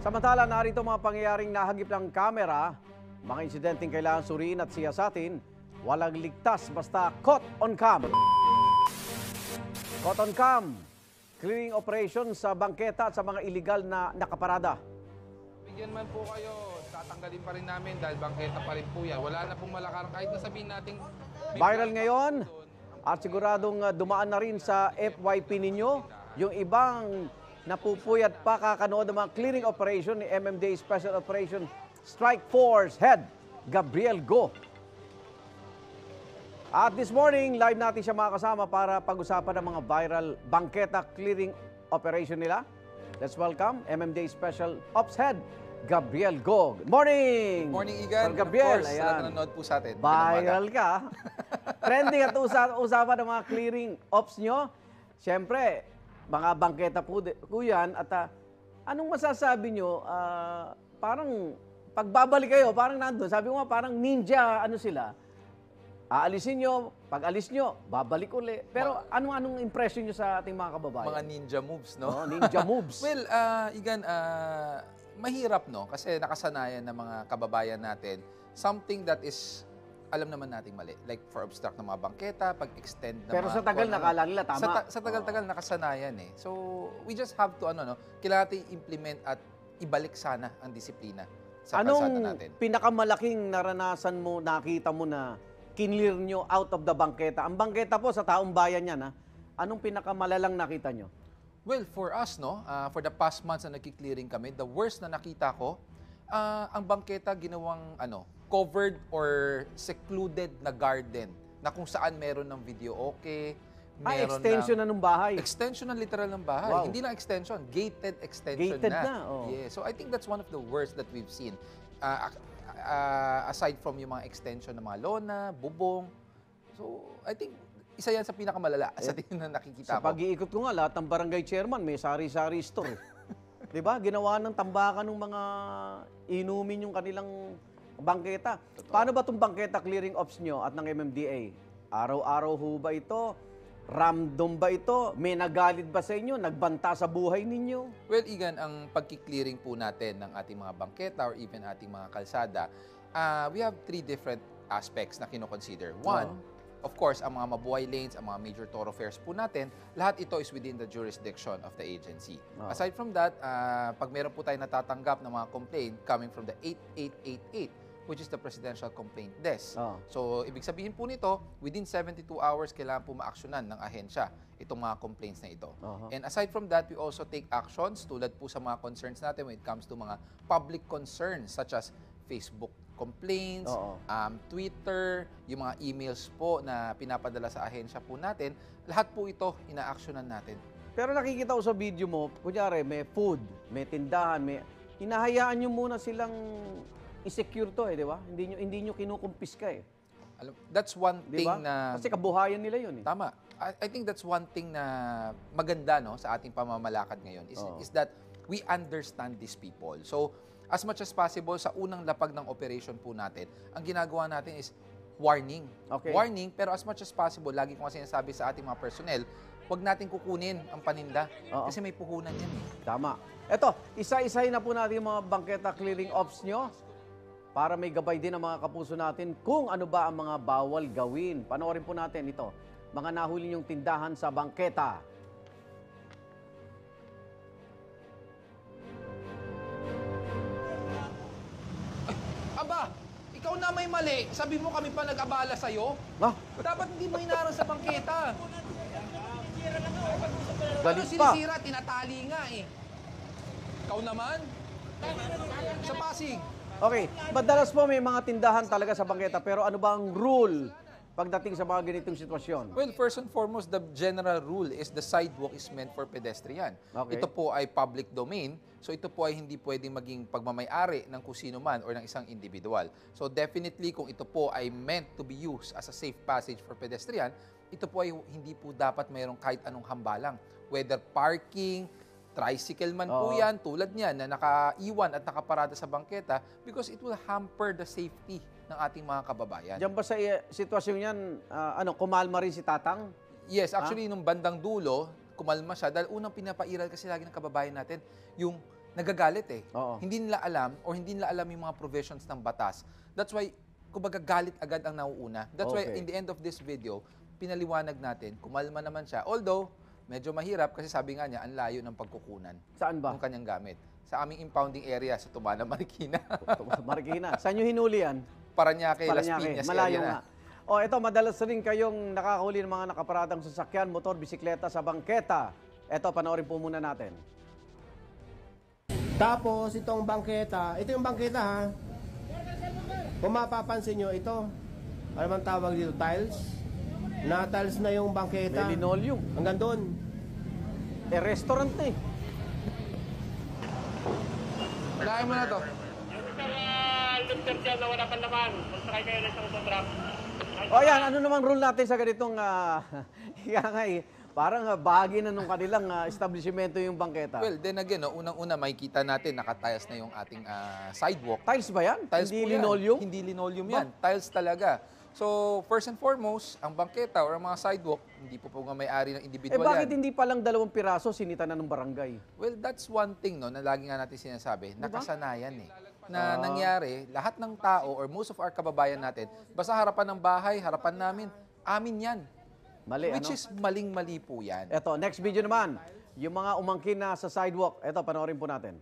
Samantala, narito mga pangyayaring nahagip ng kamera, mga insidenteng kailangan suriin at siyasatin, walang ligtas basta caught on cam. Caught on cam, clearing operation sa bangketa at sa mga iligal na nakaparada. Bigyan man po kayo, tatanggalin pa rin namin dahil bangketa pa rin po yan. Wala na pong malakaran kahit na sabihin natin. Viral ngayon at siguradong dumaan na rin sa FYP ninyo yung ibang napupuyat pa kakanood ng mga clearing operation ni MMDA Special Operation Strike Force Head Gabriel Go. At this morning, live natin siya makakasama para pag-usapan ng mga viral bangketa clearing operation nila. Let's welcome MMDA Special Ops Head Gabriel Go. Good morning! Good morning, Igan. Sir Gabriel, Of course, sa lahat na nanonood po sa atin. Viral ka. Trending at usapan ng mga clearing ops nyo. Siyempre, mga bangketa po yan. At anong masasabi nyo? Parang pagbabalik kayo, parang nandun. Sabi ko nga, parang ninja, ano sila. Aalisin nyo, pag alis nyo, babalik uli. Pero anong impression nyo sa ating mga kababayan? Mga ninja moves, no? Oh, ninja moves. Well, Igan, mahirap, no? Kasi nakasanayan ng mga kababayan natin something that is alam naman nating mali. Like for obstruct ng mga bangketa, pag-extend ng Pero mga... sa tagal nakala nila tama. Sa tagal-tagal nakasanayan eh. So, we just have to, kailangan natin i-implement at ibalik sana ang disiplina sa kalsada natin. Anong pinakamalaking naranasan mo, nakita mo na kinlear nyo out of the bangketa? Ang bangketa po sa taong bayan yan, ha? Anong pinakamalalang nakita nyo? Well, for us, for the past months na nagki-clearing kami, the worst na nakita ko, ang bangketa ginawang covered or secluded na garden na kung saan meron ng video okay, meron extension na ng bahay. Extension na literal ng bahay. Wow. Hindi lang extension, gated extension Gated na. Oh. Yeah. So I think that's one of the worst that we've seen. Aside from yung mga extension ng mga lona, bubong. So I think isa yan sa pinakamalala sa tingin na nakikita Sa pag-iikot ko nga, lahat ng barangay chairman may sari-sari store. Diba? Ginawa ng tambakan ng mga inumin yung kanilang bangketa. Paano ba itong bangketa clearing ops nyo at ng MMDA? Araw-araw ho ba ito? Random ba ito? May nagalit ba sa inyo? Nagbanta sa buhay ninyo? Well, Igan, ang pagki-clearing po natin ng ating mga bangketa or even ating mga kalsada, we have three different aspects na kino-consider. One, of course, ang mga mabuhay lanes, ang mga major thoroughfares po natin, lahat ito is within the jurisdiction of the agency. Aside from that, pag meron po tayo natatanggap ng mga complaint coming from the 8888, which is the Presidential Complaint Desk. So, ibig sabihin po nito, within 72 hours, kailangan po maaksyonan ng ahensya itong mga complaints na ito. And aside from that, we also take actions tulad po sa mga concerns natin when it comes to mga public concerns such as Facebook complaints, Twitter, yung mga emails po na pinapadala sa ahensya po natin, lahat po ito ina-actionan natin. Pero nakikita ko sa video mo, kunyari may food, may tindahan, hinahayaan nyo muna silang i-secure to di ba? Hindi nyo kinukumpiska That's one thing diba? na... Kasi kabuhayan nila yun Tama. I think that's one thing na maganda sa ating pamamalakad ngayon is that we understand these people. So, as much as possible, sa unang lapag ng operation po natin, ang ginagawa natin is warning. Okay. Warning, pero as much as possible, lagi ko kasi sinasabi sa ating mga personnel, huwag natin kukunin ang paninda kasi may puhunan yan Tama. Eto, isa-isahin na po natin yung mga bangketa clearing ops nyo para may gabay din ang mga kapuso natin kung ano ba ang mga bawal gawin. Panoorin po natin ito. Mga nahuli niyong tindahan sa bangketa. Aba, ikaw na may mali. Sabi mo kami pa nag-abala sa'yo. Dapat hindi mo hinarang sa bangketa. Galit pa. Sinisira, tinatali nga Ikaw naman? Sa Pasig. Okay, madalas po may mga tindahan talaga sa bangketa, pero ano ba ang rule pagdating sa mga ganitong sitwasyon? Well, first and foremost, the general rule is the sidewalk is meant for pedestrian. Okay. Ito po ay public domain, so ito po ay hindi pwedeng maging pagmamay-ari ng kung sino man or ng isang individual. So definitely, kung ito po ay meant to be used as a safe passage for pedestrian, ito po ay hindi po dapat mayroong kahit anong hambalang. Whether parking, tricycle man po yan, tulad niyan, na nakaiwan at nakaparada sa bangketa because it will hamper the safety ng ating mga kababayan. Diyan ba sa sitwasyon yan, kumalma rin si Tatang? Yes, actually, nung bandang dulo, kumalma siya dahil unang pinapairal kasi lagi ng kababayan natin yung nagagalit eh. Oo. Hindi nila alam or hindi nila alam yung mga provisions ng batas. That's why, kumbaga galit agad ang nauuna. That's why Okay. in the end of this video, pinaliwanag natin, kumalma naman siya. Although, medyo mahirap kasi sabi nga niya, ang layo ng pagkukunan Saan ba? ng kanyang gamit. Sa aming impounding area sa Tumana, Marikina. Marikina. Saan nyo hinuli yan? Paranaque, Las Paranaque. Piñas Malayo area na. nga. O ito, madalas rin kayong nakakahuli ng mga nakaparadang sasakyan, motor, bisikleta sa bangketa. Ito, panoorin po muna natin. Tapos itong bangketa, ito yung bangketa ha. Kung mapapansin nyo, ito, ano bang tawag dito, tiles? Na-tiles na yung bangketa. May linoleum. Hanggang doon. Restaurant na eh. Unahin mo na to. Luther dyan na wala pang laman. Magsakay kayo ng isang truck. O yan, ano namang rule natin sa ganitong, kaya nga eh, parang bahagi na nung kanilang establishmento yung bangketa. Well, then again, no, unang-una makikita natin nakatiles na yung ating sidewalk. Tiles ba yan? Tiles Hindi po yan. linoleum? Hindi linoleum yan. Tiles talaga. So, first and foremost, ang bangketa or ang mga sidewalk, hindi po may-ari ng Eh individual bakit yan. hindi pa lang 2 piraso sinita na ng barangay? Well, that's one thing no, na lagi nga natin sinasabi. Nakasanayan eh. Na nangyari, lahat ng tao or most of our kababayan natin, basta harapan ng bahay, harapan namin, amin yan. Mali, Which ano? is maling-mali po yan. Eto, next video naman. Yung mga umangkin na sa sidewalk. Eto, panoorin po natin.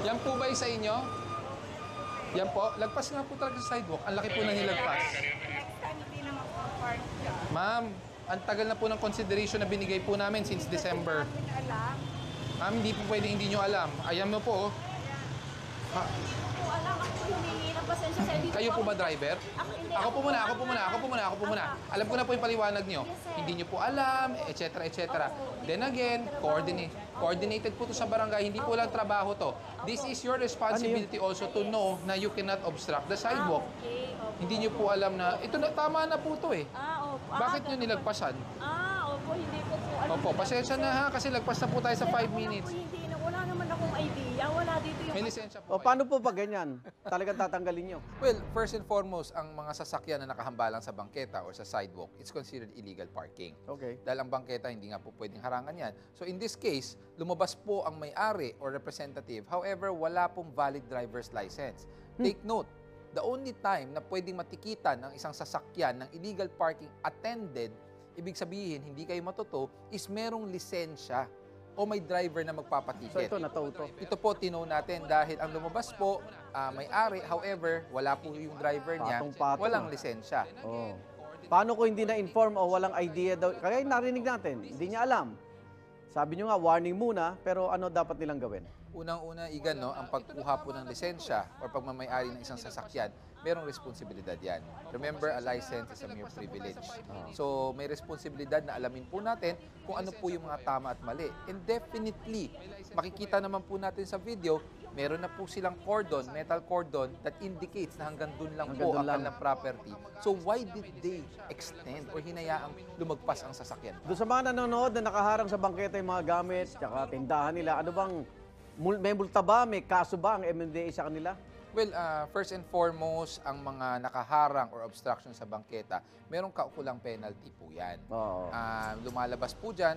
Yan po ba yung sa inyo? Yan po. Lagpas nga po talaga sa sidewalk. Ang laki po na nilagpas. Ma'am, ang tagal na po ng consideration na binigay po namin since December. Ma'am, hindi po pwede hindi nyo alam. Ayan mo po. Oh. Alam ako humingi ng pasensya sa dito. Kayo po ba driver? Hindi. Ako po muna. Alam ko na po yung paliwanag nyo. Hindi nyo po alam, etc. etc. Then again, coordinated po to sa barangay. Hindi po lang trabaho to. This is your responsibility also to know na you cannot obstruct the sidewalk. Okay, opo. Hindi nyo po alam na, ito na, tama na po to eh. Opo. Bakit nyo nilagpasan? Opo, hindi ko po alam. Opo, pasensya na ha, kasi lagpas na po tayo sa 5 minutes. Wala naman akong idea. Wala dito yung... May lisensya O po kayo. paano po pag ganyan? Talagang tatanggalin nyo? Well, first and foremost, ang mga sasakyan na nakahambalang sa bangketa or sa sidewalk, it's considered illegal parking. Okay. Dahil ang bangketa, hindi nga po pwedeng harangan yan. So in this case, lumabas po ang may-ari or representative. However, wala pong valid driver's license. Take note, the only time na pwedeng matikitan ng isang sasakyan ng illegal parking attended, ibig sabihin, hindi kayo matuto, is merong lisensya o may driver na So magpapatiket. ito, natow to. Ito po, tinaw natin dahil ang lumabas po, may-ari, however, wala po yung driver niya, Patong-patong. walang lisensya. Oh. Paano kung hindi na-inform o walang idea daw? Kaya narinig natin, hindi niya alam. Sabi niyo nga, warning muna, pero ano dapat nilang gawin? Unang-una, Igan, no, ang pagkuha po ng lisensya or pagmamayari ng isang sasakyan, merong responsibilidad yan. Remember, a license is a mere privilege. So, may responsibilidad na alamin po natin kung ano po yung mga tama at mali. And definitely, makikita naman po natin sa video, meron na po silang cordon, metal cordon, that indicates na hanggang dun lang Hanggang po dun ang lang. kanilang property. So, why did they extend or hinayaang lumagpas ang sasakyan? Doon sa mga nanonood na nakaharang sa bangketa yung mga gamit, tsaka tindahan nila, ano bang, may multa ba, may kaso ba ang MMDA sa kanila? Well, first and foremost, ang mga nakaharang or obstruction sa bangketa, merong kaukulang penalty po yan. Oo. Lumalabas po dyan,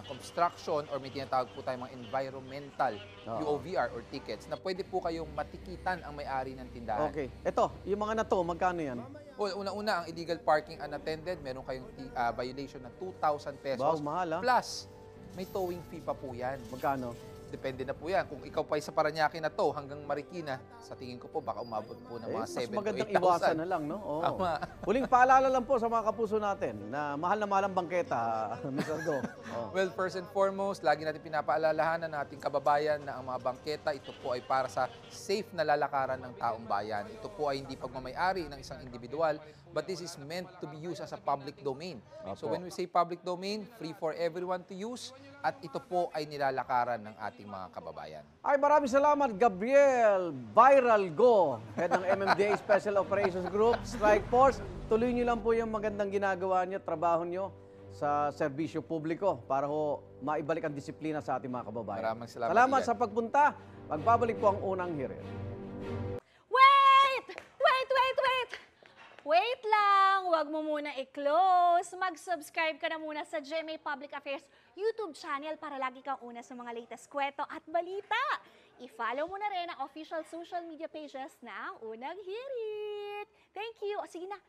obstruction or may tinatawag po tayong mga environmental UOVR or tickets na pwede po kayong matikitan ang may-ari ng tindahan. Okay. Ito, yung mga na to, magkano yan? Well, una-una, ang illegal parking unattended, meron kayong violation ng 2,000 pesos. Wow, mahal, ah. Plus, may towing fee pa po yan. Magkano? Depende na po yan. Kung ikaw pa sa Paranaque na to hanggang Marikina, sa tingin ko po baka umabot po ng mga 7 to 8,000. Mas magandang iwasan na lang, no? Oo. Tama. Huling paalala lang po sa mga kapuso natin na mahal ang bangketa, Mr. Go. Oh. Well, first and foremost, lagi natin pinapaalalahanan ng ating kababayan na ang mga bangketa, ito po ay para sa safe na lalakaran ng taong bayan. Ito po ay hindi pagmamayari ng isang individual, but this is meant to be used as a public domain. So Opo. when we say public domain, free for everyone to use, at ito po ay nilalakaran ng ating mga kababayan. Ay, maraming salamat, Gabriel Viral Go, head ng MMDA Special Operations Group, Strike Force. Tuloy niyo lang po yung magandang ginagawa niyo, trabaho niyo sa serbisyo publiko para ho maibalik ang disiplina sa ating mga kababayan. Maraming salamat, Salamat Ian. sa pagpunta. Magbabalik po ang unang hirit. Wait! Wait! Wait! Wait! Wait lang! lang, wag mo muna i-close. Mag-subscribe ka na muna sa GMA Public Affairs YouTube channel para lagi kang una sa mga latest kwento at balita. I-follow mo na rin ang official social media pages ng Unang Hirit. Thank you. O, sige na.